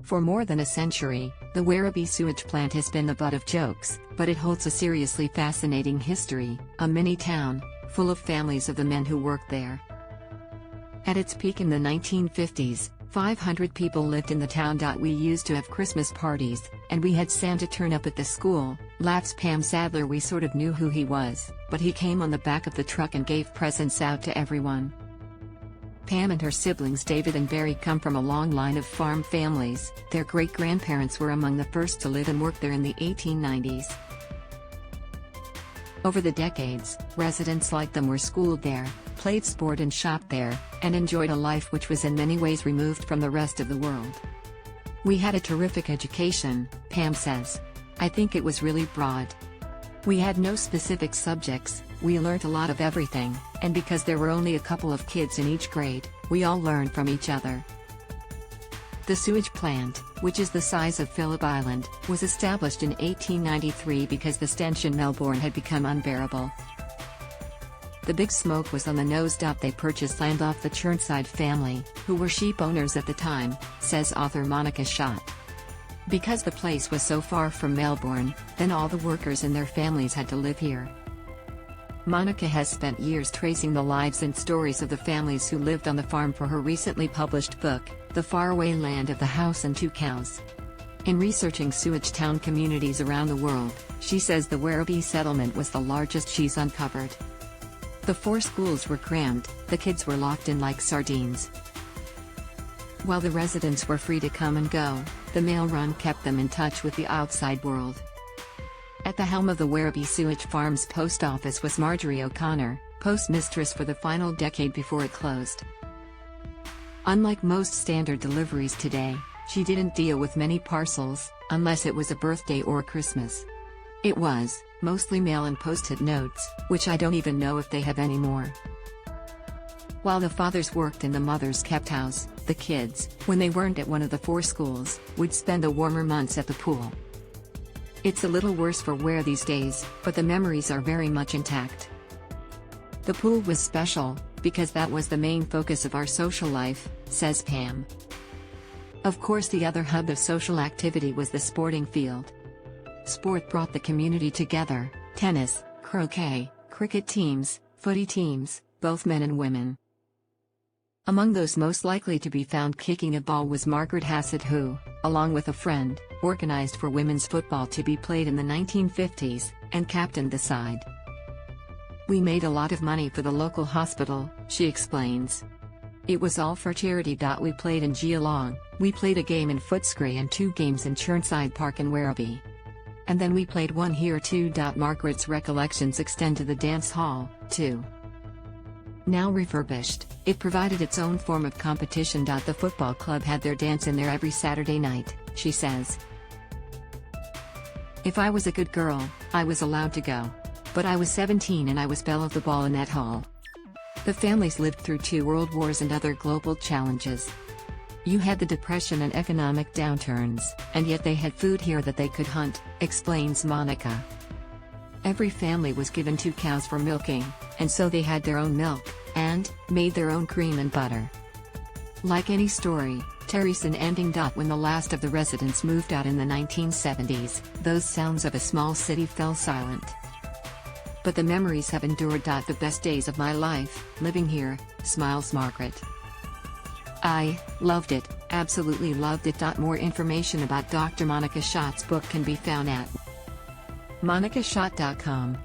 For more than a century, the Werribee Sewage Plant has been the butt of jokes, but it holds a seriously fascinating history, a mini-town, full of families of the men who worked there. At its peak in the 1950s, 500 people lived in the town. We used to have Christmas parties, and we had Santa turn up at the school, laughs Pam Sadler. We sort of knew who he was, but he came on the back of the truck and gave presents out to everyone. Pam and her siblings David and Barry come from a long line of farm families. Their great-grandparents were among the first to live and work there in the 1890s. Over the decades, residents like them were schooled there, played sport and shopped there, and enjoyed a life which was in many ways removed from the rest of the world. We had a terrific education, Pam says. I think it was really broad. We had no specific subjects, we learnt a lot of everything, and because there were only a couple of kids in each grade, we all learned from each other. The sewage plant, which is the size of Phillip Island, was established in 1893 because the stench in Melbourne had become unbearable. The big smoke was on the nose. They purchased land off the Churnside family, who were sheep owners at the time, says author Monica Schott. Because the place was so far from Melbourne, then all the workers and their families had to live here. Monica has spent years tracing the lives and stories of the families who lived on the farm for her recently published book, The Faraway Land of the House and Two Cows. In researching sewage town communities around the world, she says the Werribee settlement was the largest she's uncovered. The 4 schools were crammed, the kids were locked in like sardines. While the residents were free to come and go, the mail run kept them in touch with the outside world. At the helm of the Werribee Sewage Farms post office was Marjorie O'Connor, postmistress for the final decade before it closed. Unlike most standard deliveries today, she didn't deal with many parcels, unless it was a birthday or Christmas. It was mostly mail and post-it notes, which I don't even know if they have anymore. While the fathers worked and the mothers kept house, the kids, when they weren't at one of the 4 schools, would spend the warmer months at the pool. It's a little worse for wear these days, but the memories are very much intact. The pool was special, because that was the main focus of our social life, says Pam. Of course, the other hub of social activity was the sporting field. Sport brought the community together: tennis, croquet, cricket teams, footy teams, both men and women. Among those most likely to be found kicking a ball was Margaret Hassett, who, along with a friend, organized for women's football to be played in the 1950s, and captained the side. We made a lot of money for the local hospital, she explains. It was all for charity. We played in Geelong, we played a game in Footscray and 2 games in Churnside Park in Werribee. And then we played one here too. Margaret's recollections extend to the dance hall, too. Now refurbished, it provided its own form of competition. The football club had their dance in there every Saturday night, she says. If I was a good girl, I was allowed to go. But I was 17 and I was belle of the ball in that hall. The families lived through 2 world wars and other global challenges. You had the Depression and economic downturns, and yet they had food here that they could hunt, explains Monica. Every family was given 2 cows for milking, and so they had their own milk, and made their own cream and butter. Like any story, Terryson ending. When the last of the residents moved out in the 1970s, those sounds of a small city fell silent. But the memories have endured. The best days of my life, living here, smiles Margaret. I loved it, absolutely loved it. More information about Dr. Monica Schott's book can be found at monicashott.com.